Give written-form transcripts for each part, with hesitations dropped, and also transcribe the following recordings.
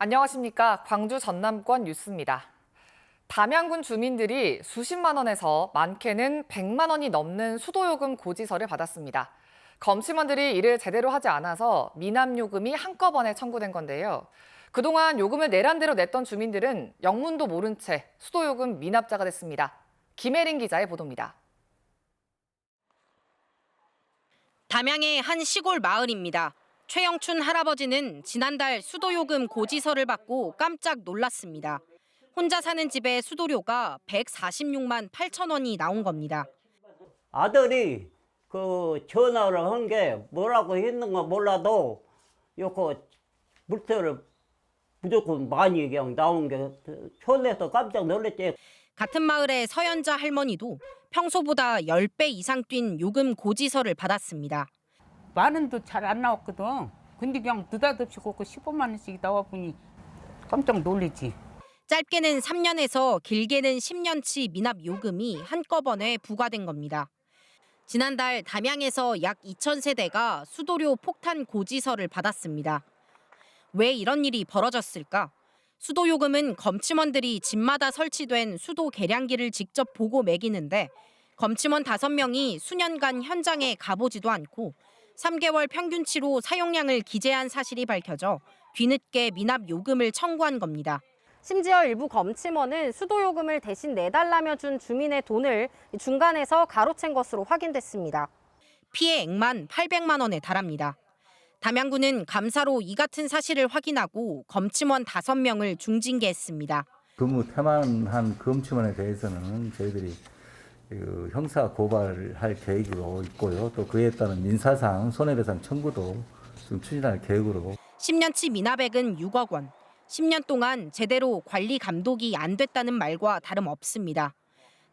안녕하십니까. 광주 전남권 뉴스입니다. 담양군 주민들이 수십만 원에서 많게는 100만 원이 넘는 수도요금 고지서를 받았습니다. 검침원들이 이를 제대로 하지 않아서 미납요금이 한꺼번에 청구된 건데요. 그동안 요금을 내란 대로 냈던 주민들은 영문도 모른 채 수도요금 미납자가 됐습니다. 김혜린 기자의 보도입니다. 담양의 한 시골 마을입니다. 최영춘 할아버지는 지난달 수도요금 고지서를 받고 깜짝 놀랐습니다. 혼자 사는 집에 수도료가 146만 8천 원이 나온 겁니다. 아들이 그 전화를 한 게 뭐라고 했는가 몰라도 요거 물세를 무조건 많이 그냥 나온 게 현에서 깜짝 놀랐지. 같은 마을의 서연자 할머니도 평소보다 10배 이상 뛴 요금 고지서를 받았습니다. 만 원도 잘 안 나왔거든. 근데 그냥 느닷없이 그거 15만 원씩 나와보니 깜짝 놀랐지. 짧게는 3년에서 길게는 10년치 미납 요금이 한꺼번에 부과된 겁니다. 지난달 담양에서 약 2,000세대가 수도료 폭탄 고지서를 받았습니다. 왜 이런 일이 벌어졌을까? 수도요금은 검침원들이 집마다 설치된 수도 계량기를 직접 보고 매기는데 검침원 5명이 수년간 현장에 가보지도 않고 3개월 평균치로 사용량을 기재한 사실이 밝혀져 뒤늦게 미납 요금을 청구한 겁니다. 심지어 일부 검침원은 수도요금을 대신 내달라며 준 주민의 돈을 중간에서 가로챈 것으로 확인됐습니다. 피해 액만 800만 원에 달합니다. 담양군은 감사로 이 같은 사실을 확인하고 검침원 5명을 중징계했습니다. 근무 태만한 검침원에 대해서는 저희들이 형사 고발을 할 계획으로 있고요. 또 그에 따른 민사상 손해배상 청구도 좀 추진할 계획으로. 10년치 미납액은 6억 원. 10년 동안 제대로 관리 감독이 안 됐다는 말과 다름없습니다.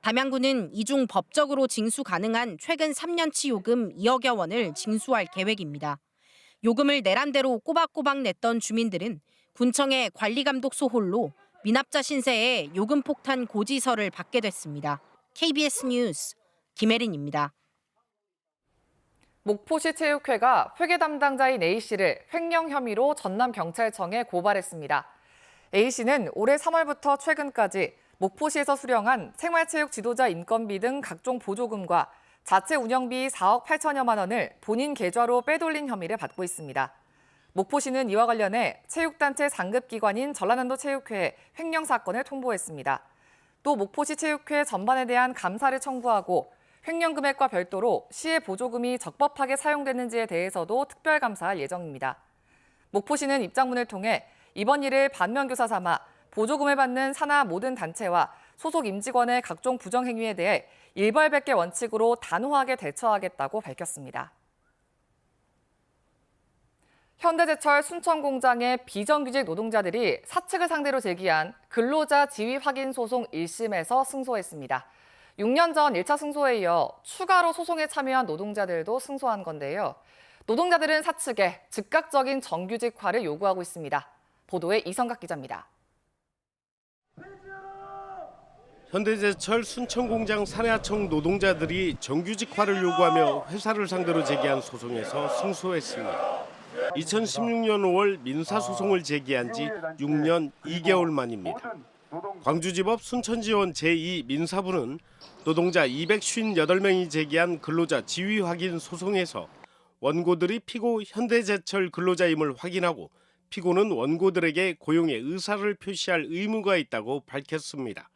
담양군은 이중 법적으로 징수 가능한 최근 3년치 요금 2억여 원을 징수할 계획입니다. 요금을 내란대로 꼬박꼬박 냈던 주민들은 군청의 관리감독소 홀로 미납자 신세에 요금 폭탄 고지서를 받게 됐습니다. KBS 뉴스 김혜린입니다. 목포시 체육회가 회계 담당자인 A씨를 횡령 혐의로 전남경찰청에 고발했습니다. A씨는 올해 3월부터 최근까지 목포시에서 수령한 생활체육 지도자 인건비 등 각종 보조금과 자체 운영비 4억 8천여만 원을 본인 계좌로 빼돌린 혐의를 받고 있습니다. 목포시는 이와 관련해 체육단체 상급기관인 전라남도 체육회에 횡령 사건을 통보했습니다. 또 목포시 체육회 전반에 대한 감사를 청구하고 횡령 금액과 별도로 시의 보조금이 적법하게 사용됐는지에 대해서도 특별 감사할 예정입니다. 목포시는 입장문을 통해 이번 일을 반면교사 삼아 보조금을 받는 산하 모든 단체와 소속 임직원의 각종 부정행위에 대해 일벌백계 원칙으로 단호하게 대처하겠다고 밝혔습니다. 현대제철 순천공장의 비정규직 노동자들이 사측을 상대로 제기한 근로자 지위 확인 소송 1심에서 승소했습니다. 6년 전 1차 승소에 이어 추가로 소송에 참여한 노동자들도 승소한 건데요. 노동자들은 사측에 즉각적인 정규직화를 요구하고 있습니다. 보도에 이성각 기자입니다. 현대제철 순천공장 산하청 노동자들이 정규직화를 요구하며 회사를 상대로 제기한 소송에서 승소했습니다. 2016년 5월 민사소송을 제기한 지 6년 2개월 만입니다. 광주지법 순천지원 제2민사부는 노동자 258명이 제기한 근로자 지위 확인 소송에서 원고들이 피고 현대제철 근로자임을 확인하고 피고는 원고들에게 고용의 의사를 표시할 의무가 있다고 밝혔습니다.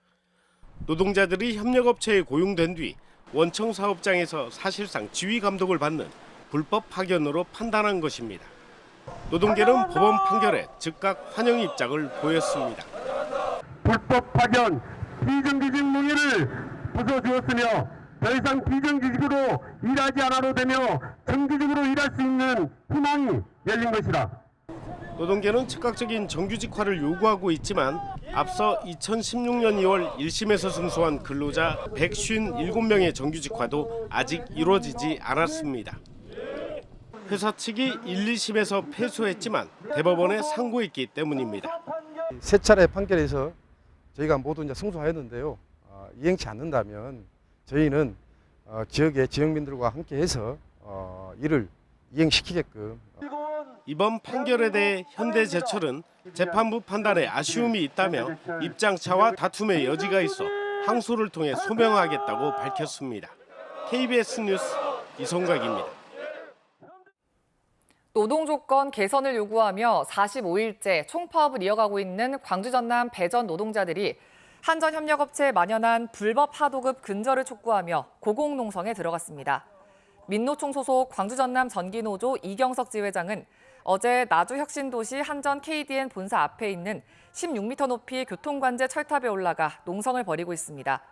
노동자들이 협력업체에 고용된 뒤 원청 사업장에서 사실상 지휘 감독을 받는 불법 파견으로 판단한 것입니다. 노동계는 법원 판결에 즉각 환영 입장을 보였습니다. 불법 파견, 비정규직 무기를 부숴주었으며 더 이상 비정규직으로 일하지 않아도 되며 정규직으로 일할 수 있는 희망이 열린 것이다. 노동계는 즉각적인 정규직화를 요구하고 있지만 앞서 2016년 2월 1심에서 승소한 근로자 157명의 정규직화도 아직 이루어지지 않았습니다. 회사 측이 1, 2심에서 패소했지만 대법원에 상고했기 때문입니다. 세 차례 판결에서 저희가 모두 이제 승소하였는데요. 이행치 않는다면 저희는 지역의 지역민들과 함께해서 이를 이행시키게끔. 이번 판결에 대해 현대제철은 재판부 판단에 아쉬움이 있다며 입장차와 다툼의 여지가 있어 항소를 통해 소명하겠다고 밝혔습니다. KBS 뉴스 이성각입니다. 노동 조건 개선을 요구하며 45일째 총파업을 이어가고 있는 광주 전남 배전 노동자들이 한전협력업체에 만연한 불법 하도급 근절을 촉구하며 고공농성에 들어갔습니다. 민노총 소속 광주 전남 전기노조 이경석 지회장은 어제 나주혁신도시 한전 KDN 본사 앞에 있는 16m 높이 교통관제 철탑에 올라가 농성을 벌이고 있습니다.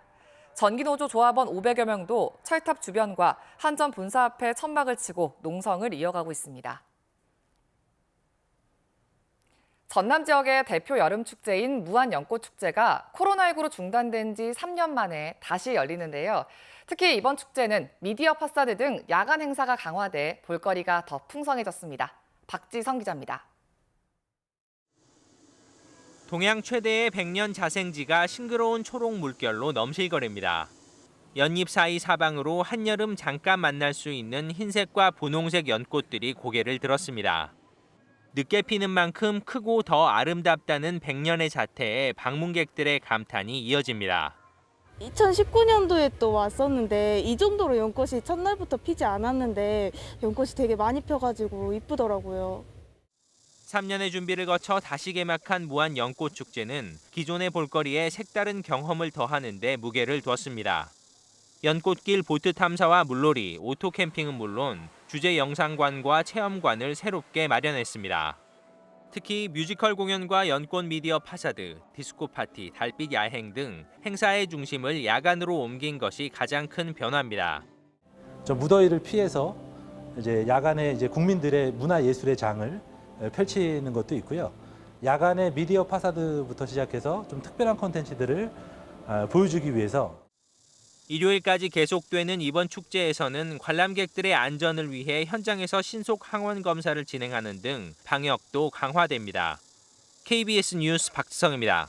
전기노조 조합원 500여 명도 철탑 주변과 한전 본사 앞에 천막을 치고 농성을 이어가고 있습니다. 전남 지역의 대표 여름축제인 무안연꽃축제가 코로나19로 중단된 지 3년 만에 다시 열리는데요. 특히 이번 축제는 미디어 파사드 등 야간 행사가 강화돼 볼거리가 더 풍성해졌습니다. 박지성 기자입니다. 동양 최대의 백년 자생지가 싱그러운 초록 물결로 넘실거립니다. 연잎 사이 사방으로 한여름 잠깐 만날 수 있는 흰색과 분홍색 연꽃들이 고개를 들었습니다. 늦게 피는 만큼 크고 더 아름답다는 백년의 자태에 방문객들의 감탄이 이어집니다. 2019년도에 또 왔었는데 이 정도로 연꽃이 첫날부터 피지 않았는데 연꽃이 되게 많이 펴가지고 이쁘더라고요. 3년의 준비를 거쳐 다시 개막한 무안 연꽃축제는 기존의 볼거리에 색다른 경험을 더하는 데 무게를 두었습니다. 연꽃길 보트 탐사와 물놀이, 오토 캠핑은 물론 주제 영상관과 체험관을 새롭게 마련했습니다. 특히 뮤지컬 공연과 연꽃 미디어 파사드, 디스코 파티, 달빛 야행 등 행사의 중심을 야간으로 옮긴 것이 가장 큰 변화입니다. 무더위를 피해서 이제 야간에 국민들의 문화 예술의 장을 펼치는 것도 있고요. 야간에 미디어 파사드부터 시작해서 좀 특별한 콘텐츠들을 보여주기 위해서 일요일까지 계속되는 이번 축제에서는 관람객들의 안전을 위해 현장에서 신속 항원 검사를 진행하는 등 방역도 강화됩니다. KBS 뉴스 박지성입니다.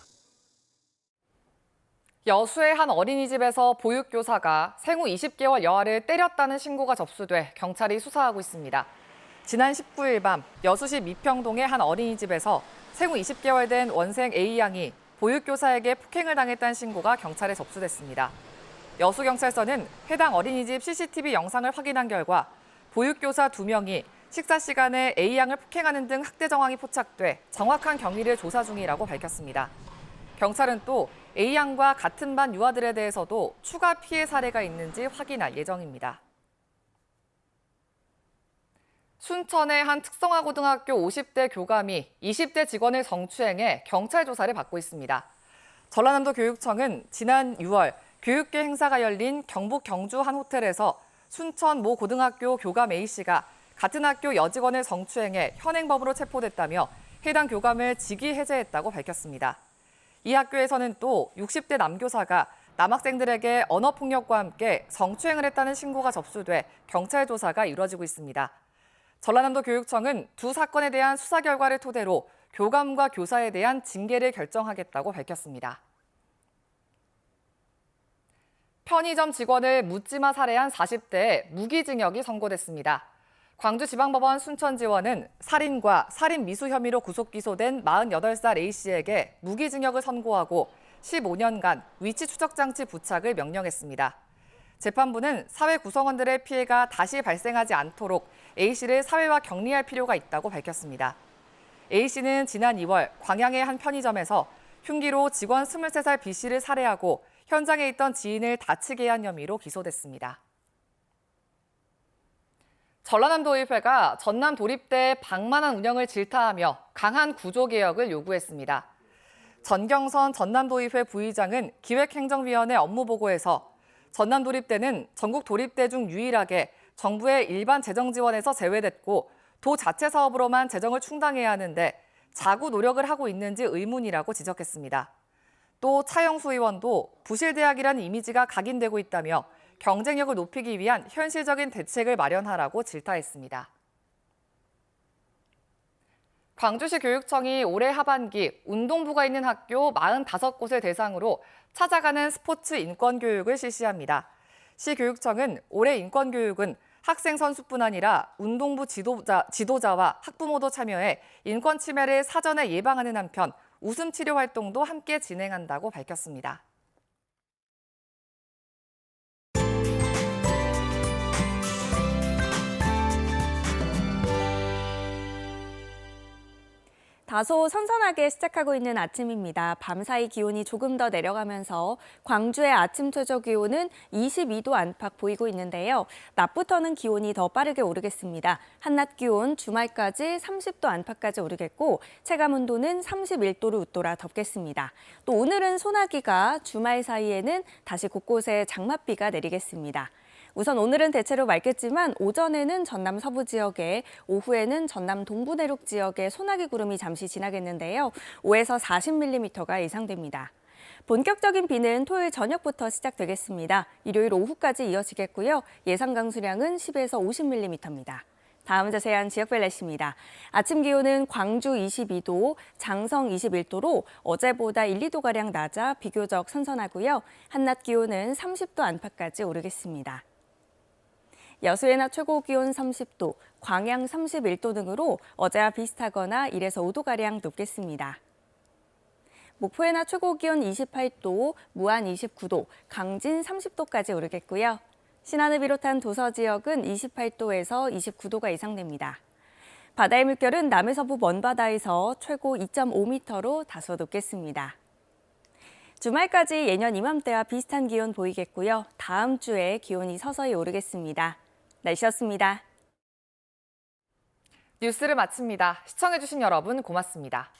여수의 한 어린이집에서 보육교사가 생후 20개월 여아를 때렸다는 신고가 접수돼 경찰이 수사하고 있습니다. 지난 19일 밤 여수시 미평동의 한 어린이집에서 생후 20개월 된 원생 A양이 보육교사에게 폭행을 당했다는 신고가 경찰에 접수됐습니다. 여수경찰서는 해당 어린이집 CCTV 영상을 확인한 결과 보육교사 2명이 식사 시간에 A양을 폭행하는 등 학대 정황이 포착돼 정확한 경위를 조사 중이라고 밝혔습니다. 경찰은 또 A양과 같은 반 유아들에 대해서도 추가 피해 사례가 있는지 확인할 예정입니다. 순천의 한 특성화고등학교 50대 교감이 20대 직원을 성추행해 경찰 조사를 받고 있습니다. 전라남도 교육청은 지난 6월 교육계 행사가 열린 경북 경주 한 호텔에서 순천 모 고등학교 교감 A씨가 같은 학교 여직원을 성추행해 현행범으로 체포됐다며 해당 교감을 직위 해제했다고 밝혔습니다. 이 학교에서는 또 60대 남교사가 남학생들에게 언어폭력과 함께 성추행을 했다는 신고가 접수돼 경찰 조사가 이루어지고 있습니다. 전라남도 교육청은 두 사건에 대한 수사 결과를 토대로 교감과 교사에 대한 징계를 결정하겠다고 밝혔습니다. 편의점 직원을 묻지마 살해한 40대에 무기징역이 선고됐습니다. 광주지방법원 순천지원은 살인과 살인 미수 혐의로 구속 기소된 48살 A씨에게 무기징역을 선고하고 15년간 위치 추적 장치 부착을 명령했습니다. 재판부는 사회 구성원들의 피해가 다시 발생하지 않도록 A씨를 사회화 격리할 필요가 있다고 밝혔습니다. A씨는 지난 2월 광양의 한 편의점에서 흉기로 직원 23살 B씨를 살해하고 현장에 있던 지인을 다치게 한 혐의로 기소됐습니다. 전라남도의회가 전남 도립대 방만한 운영을 질타하며 강한 구조개혁을 요구했습니다. 전경선 전남도의회 부의장은 기획행정위원회 업무보고에서 전남도립대는 전국 도립대 중 유일하게 정부의 일반 재정 지원에서 제외됐고 도 자체 사업으로만 재정을 충당해야 하는데 자구 노력을 하고 있는지 의문이라고 지적했습니다. 또 차영수 의원도 부실대학이라는 이미지가 각인되고 있다며 경쟁력을 높이기 위한 현실적인 대책을 마련하라고 질타했습니다. 광주시 교육청이 올해 하반기 운동부가 있는 학교 45곳을 대상으로 찾아가는 스포츠 인권교육을 실시합니다. 시 교육청은 올해 인권교육은 학생 선수뿐 아니라 운동부 지도자와 학부모도 참여해 인권 침해를 사전에 예방하는 한편 웃음 치료 활동도 함께 진행한다고 밝혔습니다. 다소 선선하게 시작하고 있는 아침입니다. 밤사이 기온이 조금 더 내려가면서 광주의 아침 최저 기온은 22도 안팎 보이고 있는데요. 낮부터는 기온이 더 빠르게 오르겠습니다. 한낮 기온 주말까지 30도 안팎까지 오르겠고 체감 온도는 31도를 웃돌아 덮겠습니다. 또 오늘은 소나기가 주말 사이에는 다시 곳곳에 장맛비가 내리겠습니다. 우선 오늘은 대체로 맑겠지만 오전에는 전남 서부 지역에, 오후에는 전남 동부 내륙 지역에 소나기 구름이 잠시 지나겠는데요. 5에서 40mm가 예상됩니다. 본격적인 비는 토요일 저녁부터 시작되겠습니다. 일요일 오후까지 이어지겠고요. 예상 강수량은 10에서 50mm입니다. 다음 자세한 지역별 날씨입니다. 아침 기온은 광주 22도, 장성 21도로 어제보다 1, 2도가량 낮아 비교적 선선하고요. 한낮 기온은 30도 안팎까지 오르겠습니다. 여수의 낮 최고 기온 30도, 광양 31도 등으로 어제와 비슷하거나 1에서 5도가량 높겠습니다. 목포의 낮 최고 기온 28도, 무안 29도, 강진 30도까지 오르겠고요. 신안을 비롯한 도서 지역은 28도에서 29도가 예상됩니다. 바다의 물결은 남해서부 먼바다에서 최고 2.5m로 다소 높겠습니다. 주말까지 예년 이맘때와 비슷한 기온 보이겠고요. 다음 주에 기온이 서서히 오르겠습니다. 날씨였습니다. 뉴스를 마칩니다. 시청해주신 여러분 고맙습니다.